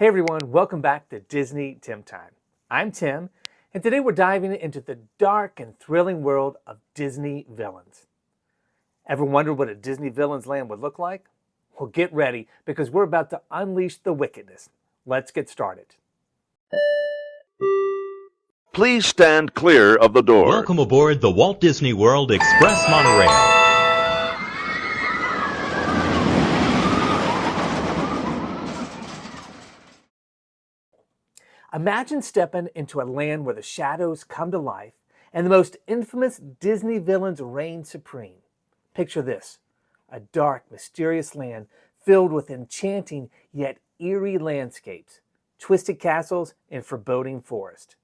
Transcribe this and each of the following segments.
Hey everyone, welcome back to Disney Tim Time. I'm Tim, and today we're diving into the dark and thrilling world of Disney villains. Ever wondered what a Disney Villains Land would look like? Well, get ready because we're about to unleash the wickedness. Let's get started. Please stand clear of the door. Welcome aboard the Walt Disney World Express Monorail. Imagine stepping into a land where the shadows come to life and the most infamous Disney villains reign supreme. Picture this, a dark, mysterious land filled with enchanting yet eerie landscapes, twisted castles, and foreboding forest.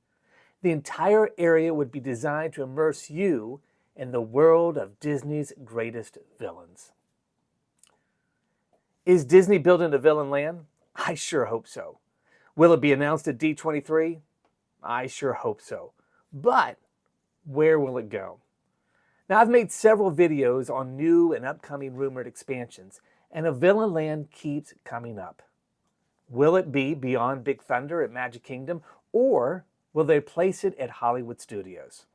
The entire area would be designed to immerse you in the world of Disney's greatest villains. Is Disney building a villain land? I sure hope so. Will it be announced at D23? I sure hope so. But where will it go? Now, I've made several videos on new and upcoming rumored expansions, and a villain land keeps coming up. Will it be beyond Big Thunder at Magic Kingdom, or will they place it at Hollywood Studios?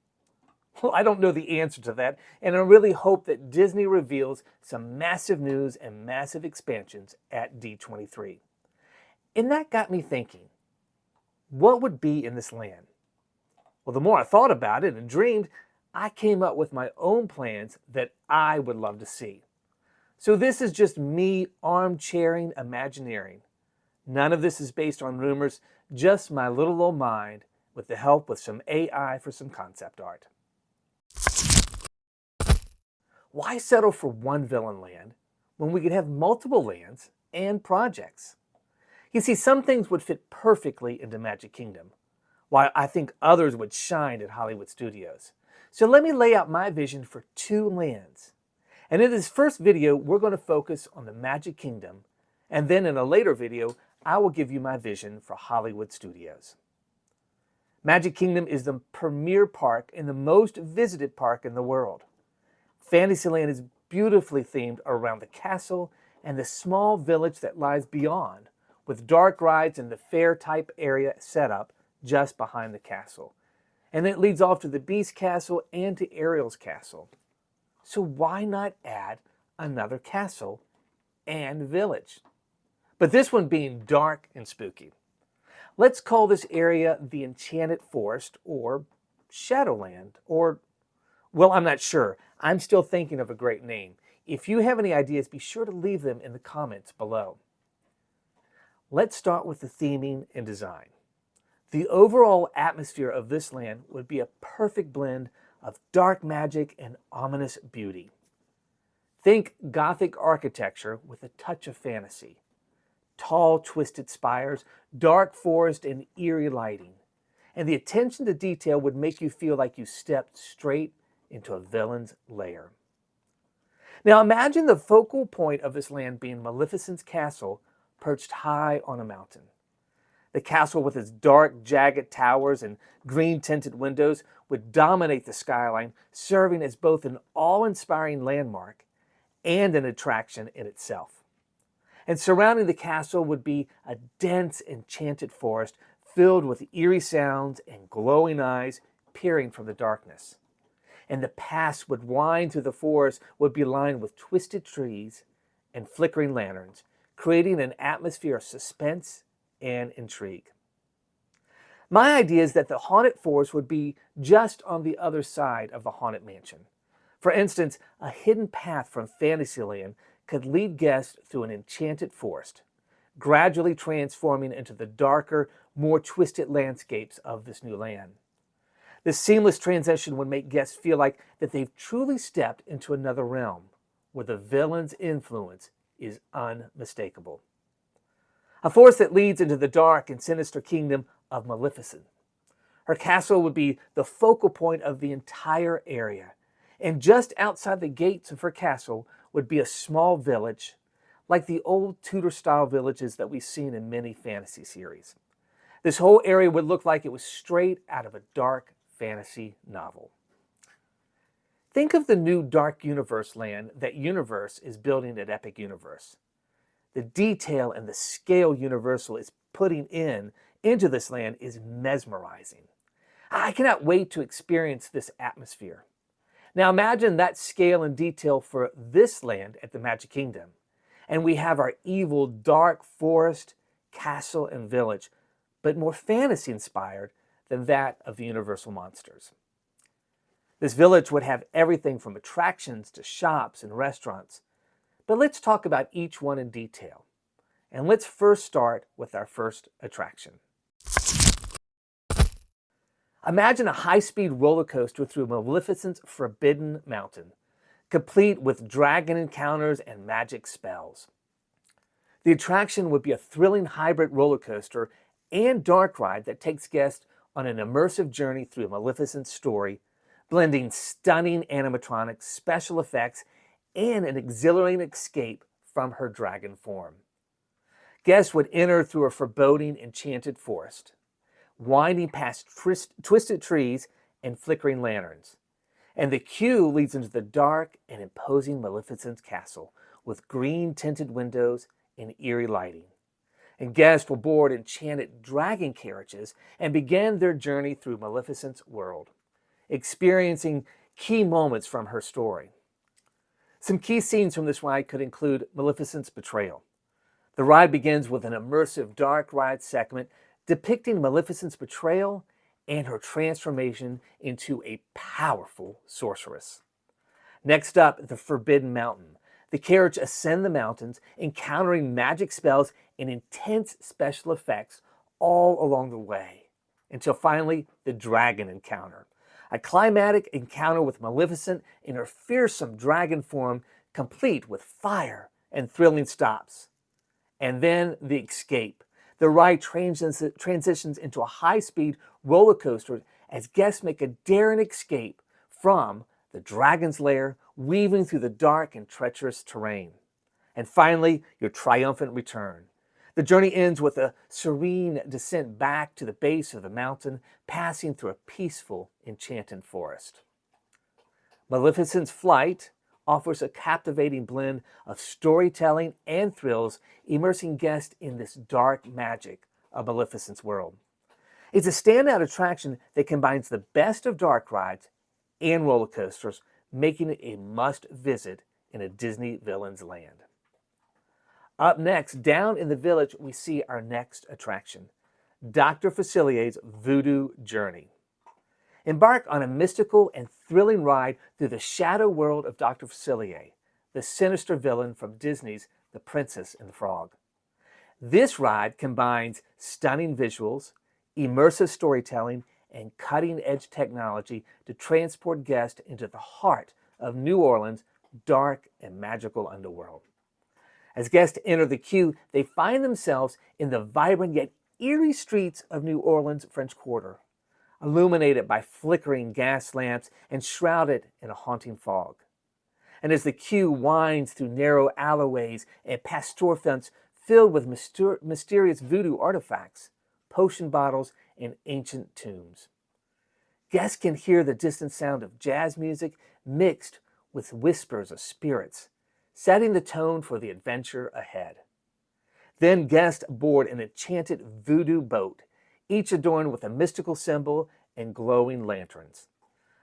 Well, I don't know the answer to that, and I really hope that Disney reveals some massive news and massive expansions at D23. And that got me thinking, what would be in this land? Well, the more I thought about it and dreamed, I came up with my own plans that I would love to see. So this is just me armchairing Imagineering. None of this is based on rumors, just my little old mind with the help with some AI for some concept art. Why settle for one villain land when we could have multiple lands and projects? You see, some things would fit perfectly into Magic Kingdom, while I think others would shine at Hollywood Studios. So let me lay out my vision for two lands. And in this first video, we're going to focus on the Magic Kingdom, and then in a later video, I will give you my vision for Hollywood Studios. Magic Kingdom is the premier park and the most visited park in the world. Fantasyland is beautifully themed around the castle and the small village that lies beyond, with dark rides and the fair-type area set up just behind the castle. And it leads off to the Beast Castle and to Ariel's Castle. So why not add another castle and village? But this one being dark and spooky. Let's call this area the Enchanted Forest or Shadowland or, well, I'm not sure. I'm still thinking of a great name. If you have any ideas, be sure to leave them in the comments below. Let's start with the theming and design. The overall atmosphere of this land would be a perfect blend of dark magic and ominous beauty. Think Gothic architecture with a touch of fantasy. Tall, twisted spires, dark forest, and eerie lighting. And the attention to detail would make you feel like you stepped straight into a villain's lair. Now imagine the focal point of this land being Maleficent's castle, perched high on a mountain. The castle with its dark, jagged towers and green-tinted windows would dominate the skyline, serving as both an awe-inspiring landmark and an attraction in itself. And surrounding the castle would be a dense, enchanted forest filled with eerie sounds and glowing eyes peering from the darkness. And the paths would wind through the forest would be lined with twisted trees and flickering lanterns, creating an atmosphere of suspense and intrigue. My idea is that the haunted forest would be just on the other side of the haunted mansion. For instance, a hidden path from Fantasyland could lead guests through an enchanted forest, gradually transforming into the darker, more twisted landscapes of this new land. This seamless transition would make guests feel like that they've truly stepped into another realm, where the villain's influence is unmistakable. A forest that leads into the dark and sinister kingdom of Maleficent. Her castle would be the focal point of the entire area, and just outside the gates of her castle would be a small village, like the old Tudor-style villages that we've seen in many fantasy series. This whole area would look like it was straight out of a dark fantasy novel. Think of the new Dark Universe land that Universe is building at Epic Universe. The detail and the scale Universal is putting into this land is mesmerizing. I cannot wait to experience this atmosphere. Now imagine that scale and detail for this land at the Magic Kingdom. And we have our evil, dark forest, castle, and village, but more fantasy inspired than that of the Universal monsters. This village would have everything from attractions to shops and restaurants. But let's talk about each one in detail. And let's first start with our first attraction. Imagine a high-speed roller coaster through Maleficent's Forbidden Mountain, complete with dragon encounters and magic spells. The attraction would be a thrilling hybrid roller coaster and dark ride that takes guests on an immersive journey through Maleficent's story, blending stunning animatronics, special effects, and an exhilarating escape from her dragon form. Guests would enter through a foreboding enchanted forest, winding past twisted trees and flickering lanterns. And the queue leads into the dark and imposing Maleficent's castle with green-tinted windows and eerie lighting. And guests will board enchanted dragon carriages and begin their journey through Maleficent's world, experiencing key moments from her story. Some key scenes from this ride could include Maleficent's betrayal. The ride begins with an immersive dark ride segment depicting Maleficent's betrayal and her transformation into a powerful sorceress. Next up, the Forbidden Mountain. The carriage ascends the mountains, encountering magic spells and intense special effects all along the way, until finally the dragon encounter. A climatic encounter with Maleficent in her fearsome dragon form, complete with fire and thrilling stops. And then the escape. The ride transitions into a high-speed roller coaster as guests make a daring escape from the dragon's lair, weaving through the dark and treacherous terrain. And finally, your triumphant return. The journey ends with a serene descent back to the base of the mountain, passing through a peaceful, enchanted forest. Maleficent's flight offers a captivating blend of storytelling and thrills, immersing guests in this dark magic of Maleficent's world. It's a standout attraction that combines the best of dark rides and roller coasters, making it a must-visit in a Disney Villian Land. Up next, down in the village, we see our next attraction, Dr. Facilier's Voodoo Journey. Embark on a mystical and thrilling ride through the shadow world of Dr. Facilier, the sinister villain from Disney's The Princess and the Frog. This ride combines stunning visuals, immersive storytelling, and cutting-edge technology to transport guests into the heart of New Orleans' dark and magical underworld. As guests enter the queue, they find themselves in the vibrant yet eerie streets of New Orleans' French Quarter, illuminated by flickering gas lamps and shrouded in a haunting fog. And as the queue winds through narrow alleyways and past storefronts filled with mysterious voodoo artifacts, potion bottles, and ancient tombs, guests can hear the distant sound of jazz music mixed with whispers of spirits, setting the tone for the adventure ahead. Then guests board an enchanted voodoo boat, each adorned with a mystical symbol and glowing lanterns.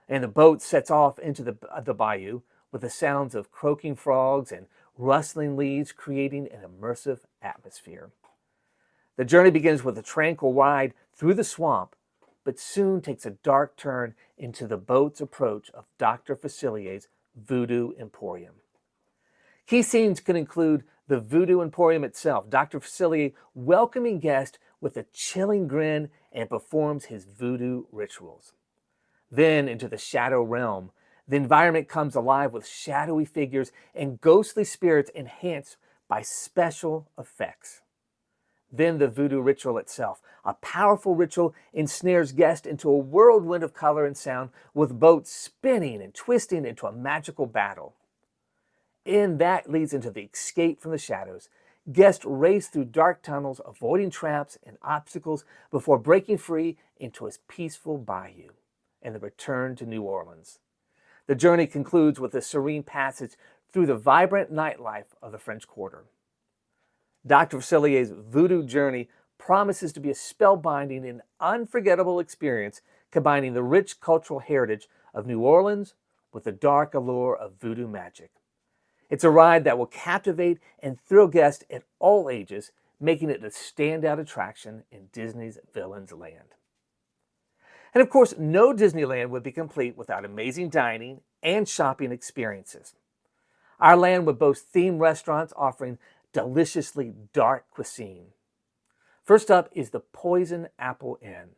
And the boat sets off into the bayou with the sounds of croaking frogs and rustling leaves, creating an immersive atmosphere. The journey begins with a tranquil ride through the swamp, but soon takes a dark turn into the boat's approach of Dr. Facilier's Voodoo Emporium. Key scenes could include the Voodoo Emporium itself, Dr. Facilier welcoming guests with a chilling grin and performs his voodoo rituals. Then into the shadow realm, the environment comes alive with shadowy figures and ghostly spirits enhanced by special effects. Then the voodoo ritual itself, a powerful ritual, ensnares guests into a whirlwind of color and sound, with boats spinning and twisting into a magical battle. And that leads into the escape from the shadows. Guests race through dark tunnels, avoiding traps and obstacles before breaking free into a peaceful bayou and the return to New Orleans. The journey concludes with a serene passage through the vibrant nightlife of the French Quarter. Dr. Facilier's Voodoo Journey promises to be a spellbinding and unforgettable experience combining the rich cultural heritage of New Orleans with the dark allure of voodoo magic. It's a ride that will captivate and thrill guests at all ages, making it a standout attraction in Disney's Villian Land. And of course, no Disneyland would be complete without amazing dining and shopping experiences. Our land would boast themed restaurants offering deliciously dark cuisine. First up is the Poison Apple Inn.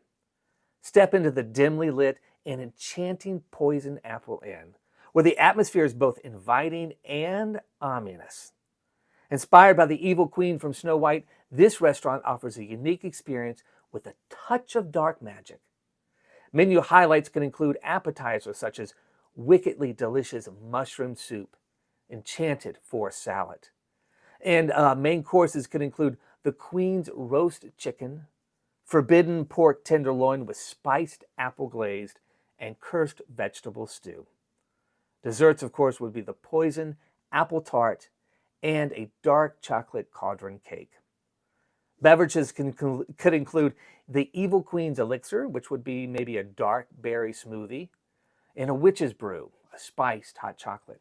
Step into the dimly lit and enchanting Poison Apple Inn, where the atmosphere is both inviting and ominous. Inspired by the evil queen from Snow White, this restaurant offers a unique experience with a touch of dark magic. Menu highlights can include appetizers such as wickedly delicious mushroom soup, Enchanted forest salad, and main courses could include the Queen's roast chicken, forbidden pork tenderloin with spiced apple glazed, and cursed vegetable stew. Desserts, of course, would be the poison apple tart and a dark chocolate cauldron cake. Beverages could include the Evil Queen's elixir, which would be maybe a dark berry smoothie, and a witch's brew, a spiced hot chocolate.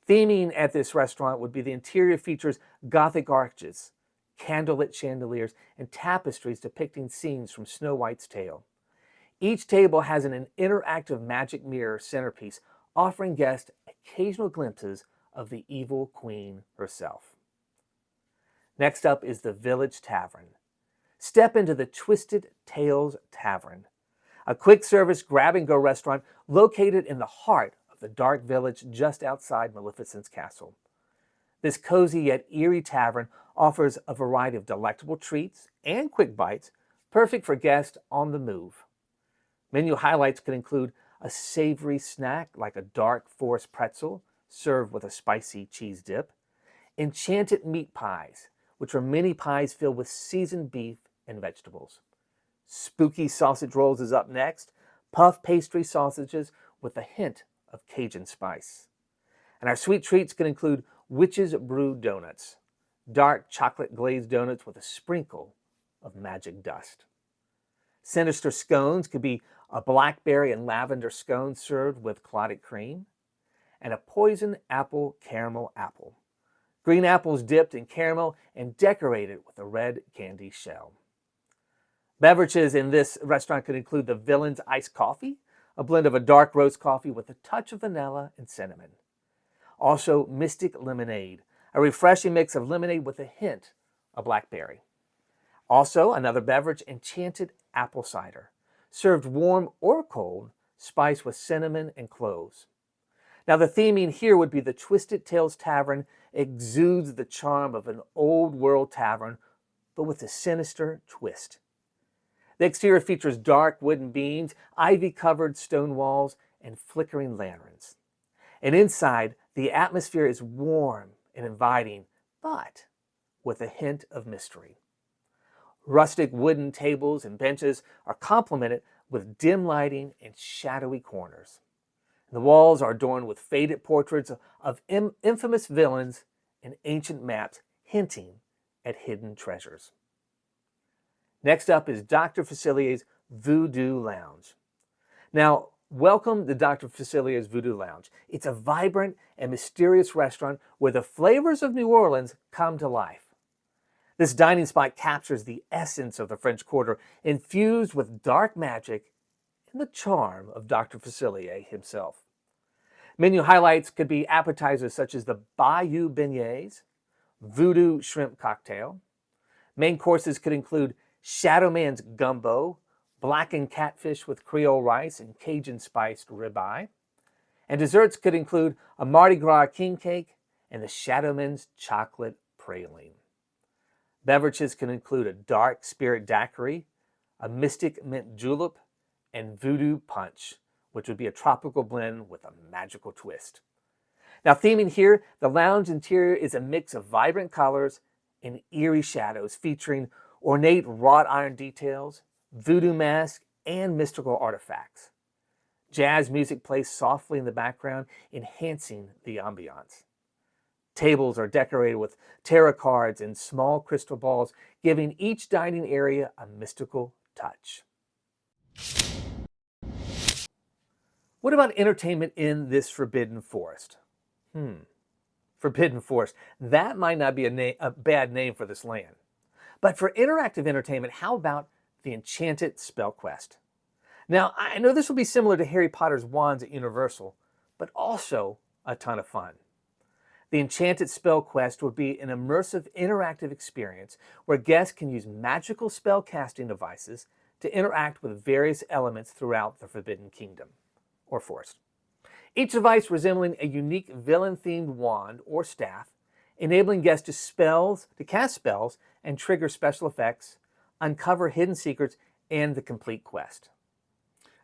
Theming at this restaurant would be the interior features Gothic arches, candlelit chandeliers, and tapestries depicting scenes from Snow White's tale. Each table has an interactive magic mirror centerpiece, offering guests occasional glimpses of the evil queen herself. Next up is the Village Tavern. Step into the Twisted Tales Tavern, a quick-service grab-and-go restaurant located in the heart of the dark village just outside Maleficent's castle. This cozy yet eerie tavern offers a variety of delectable treats and quick bites, perfect for guests on the move. Menu highlights could include a savory snack like a dark forest pretzel served with a spicy cheese dip, enchanted meat pies, which are mini pies filled with seasoned beef and vegetables. Spooky sausage rolls is up next, puff pastry sausages with a hint of Cajun spice. And our sweet treats can include witch's brew donuts, dark chocolate glazed donuts with a sprinkle of magic dust. Sinister scones could be a blackberry and lavender scone served with clotted cream, and a poison apple caramel apple. Green apples dipped in caramel and decorated with a red candy shell. Beverages in this restaurant could include the Villain's iced coffee, a blend of a dark roast coffee with a touch of vanilla and cinnamon. Also, Mystic Lemonade, a refreshing mix of lemonade with a hint of blackberry. Also, another beverage, Enchanted apple cider, served warm or cold, spiced with cinnamon and cloves. Now, the theming here would be the Twisted Tales Tavern exudes the charm of an old-world tavern, but with a sinister twist. The exterior features dark wooden beams, ivy-covered stone walls, and flickering lanterns. And inside, the atmosphere is warm and inviting, but with a hint of mystery. Rustic wooden tables and benches are complemented with dim lighting and shadowy corners. The walls are adorned with faded portraits of infamous villains and ancient maps hinting at hidden treasures. Next up is Dr. Facilier's Voodoo Lounge. Now, welcome to Dr. Facilier's Voodoo Lounge. It's a vibrant and mysterious restaurant where the flavors of New Orleans come to life. This dining spot captures the essence of the French Quarter, infused with dark magic and the charm of Dr. Facilier himself. Menu highlights could be appetizers such as the Bayou Beignets, Voodoo Shrimp Cocktail. Main courses could include Shadow Man's Gumbo, blackened catfish with Creole rice and Cajun-spiced ribeye. And desserts could include a Mardi Gras king cake and the Shadow Man's chocolate praline. Beverages can include a dark spirit daiquiri, a mystic mint julep, and voodoo punch, which would be a tropical blend with a magical twist. Now, theming here, the lounge interior is a mix of vibrant colors and eerie shadows featuring ornate wrought iron details, voodoo masks, and mystical artifacts. Jazz music plays softly in the background, enhancing the ambiance. Tables are decorated with tarot cards and small crystal balls, giving each dining area a mystical touch. What about entertainment in this forbidden forest? Forbidden forest. That might not be a bad name for this land. But for interactive entertainment, how about the Enchanted Spell Quest? Now, I know this will be similar to Harry Potter's wands at Universal, but also a ton of fun. The Enchanted Spell Quest would be an immersive interactive experience where guests can use magical spell casting devices to interact with various elements throughout the Forbidden Kingdom or forest. Each device resembling a unique villain-themed wand or staff, enabling guests to cast spells and trigger special effects, uncover hidden secrets, and the complete quest.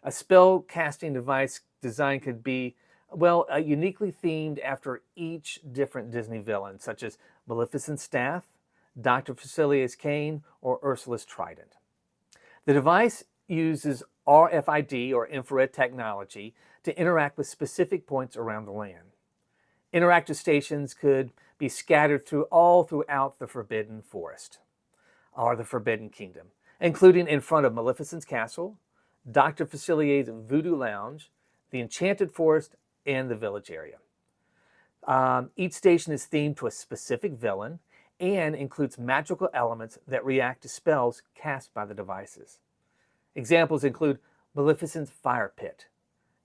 A spell casting device design could be uniquely themed after each different Disney villain, such as Maleficent's staff, Dr. Facilia's cane, or Ursula's trident. The device uses RFID or infrared technology to interact with specific points around the land. Interactive stations could be scattered throughout the Forbidden Forest, or the Forbidden Kingdom, including in front of Maleficent's castle, Dr. Facilier's Voodoo Lounge, the Enchanted Forest, and the village area. Each station is themed to a specific villain and includes magical elements that react to spells cast by the devices. Examples include Maleficent's Fire Pit.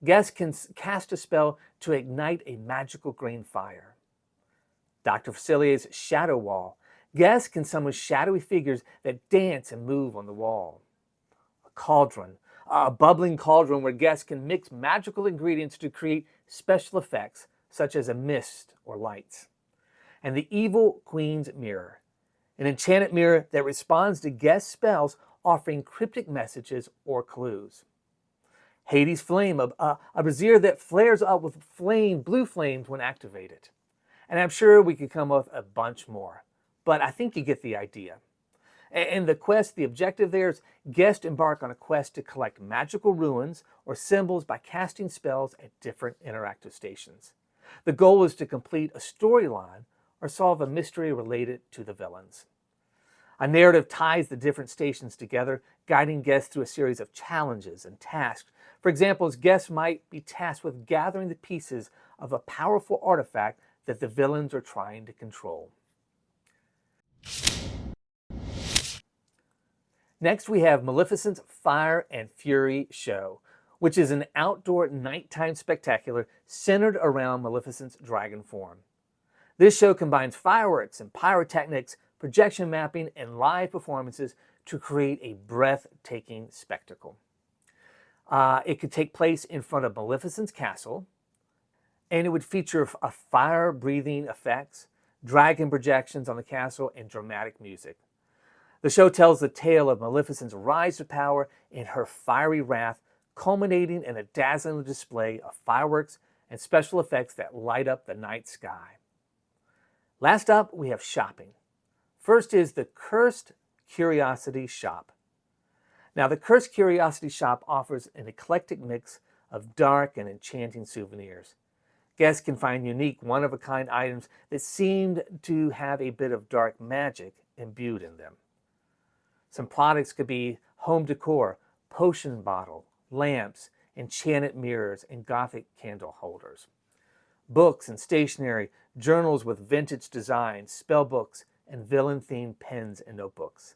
Guests can cast a spell to ignite a magical green fire. Dr. Facilier's Shadow Wall. Guests can summon shadowy figures that dance and move on the wall. A cauldron. A bubbling cauldron where guests can mix magical ingredients to create special effects, such as a mist or lights. And the Evil Queen's Mirror, an enchanted mirror that responds to guest spells, offering cryptic messages or clues. Hades' Flame, a brazier that flares up with blue flames when activated. And I'm sure we could come up with a bunch more, but I think you get the idea. And the objective there is guests embark on a quest to collect magical ruins or symbols by casting spells at different interactive stations. The goal is to complete a storyline or solve a mystery related to the villains. A narrative ties the different stations together, guiding guests through a series of challenges and tasks. For example, guests might be tasked with gathering the pieces of a powerful artifact that the villains are trying to control. Next, we have Maleficent's Fire and Fury Show, which is an outdoor nighttime spectacular centered around Maleficent's dragon form. This show combines fireworks and pyrotechnics, projection mapping, and live performances to create a breathtaking spectacle. It could take place in front of Maleficent's castle, and it would feature fire-breathing effects, dragon projections on the castle, and dramatic music. The show tells the tale of Maleficent's rise to power and her fiery wrath, culminating in a dazzling display of fireworks and special effects that light up the night sky. Last up, we have shopping. First is the Cursed Curiosity Shop. Now, the Cursed Curiosity Shop offers an eclectic mix of dark and enchanting souvenirs. Guests can find unique, one-of-a-kind items that seem to have a bit of dark magic imbued in them. Some products could be home decor, potion bottle, lamps, enchanted mirrors, and Gothic candle holders. Books and stationery, journals with vintage designs, spell books, and villain-themed pens and notebooks.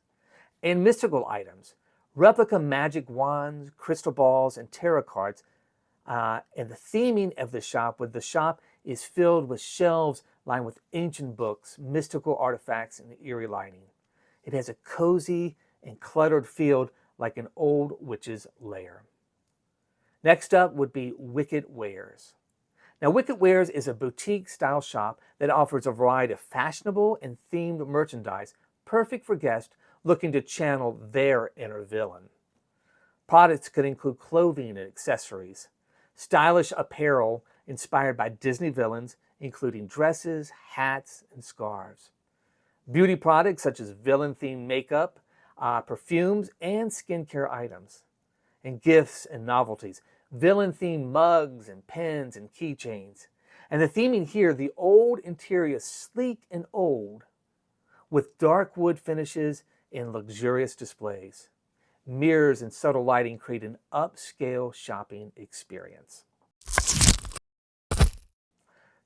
And mystical items, replica magic wands, crystal balls, and tarot cards. And the theming of the shop is filled with shelves lined with ancient books, mystical artifacts, and eerie lighting. It has a cozy and cluttered feel like an old witch's lair. Next up would be Wicked Wares. Now, Wicked Wares is a boutique-style shop that offers a variety of fashionable and themed merchandise, perfect for guests looking to channel their inner villain. Products could include clothing and accessories, stylish apparel inspired by Disney villains, including dresses, hats, and scarves. Beauty products such as villain-themed makeup, perfumes, and skincare items. And gifts and novelties, villain-themed mugs and pens and keychains. And the theming here, the old interior, sleek and old, with dark wood finishes and luxurious displays. Mirrors and subtle lighting create an upscale shopping experience.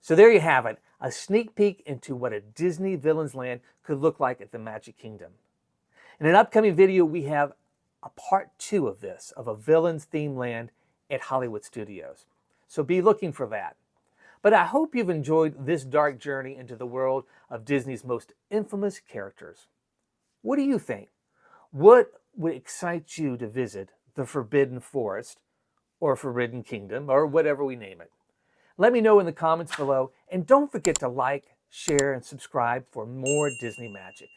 So there you have it, a sneak peek into what a Disney Villian Land could look like at the Magic Kingdom. In an upcoming video, we have a part 2 of this, of a villains themed land at Hollywood Studios. So be looking for that. But I hope you've enjoyed this dark journey into the world of Disney's most infamous characters. What do you think? What would excite you to visit the Forbidden Forest or Forbidden Kingdom or whatever we name it? Let me know in the comments below, and don't forget to like, share, and subscribe for more Disney magic.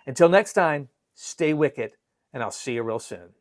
Until next time, stay wicked, and I'll see you real soon.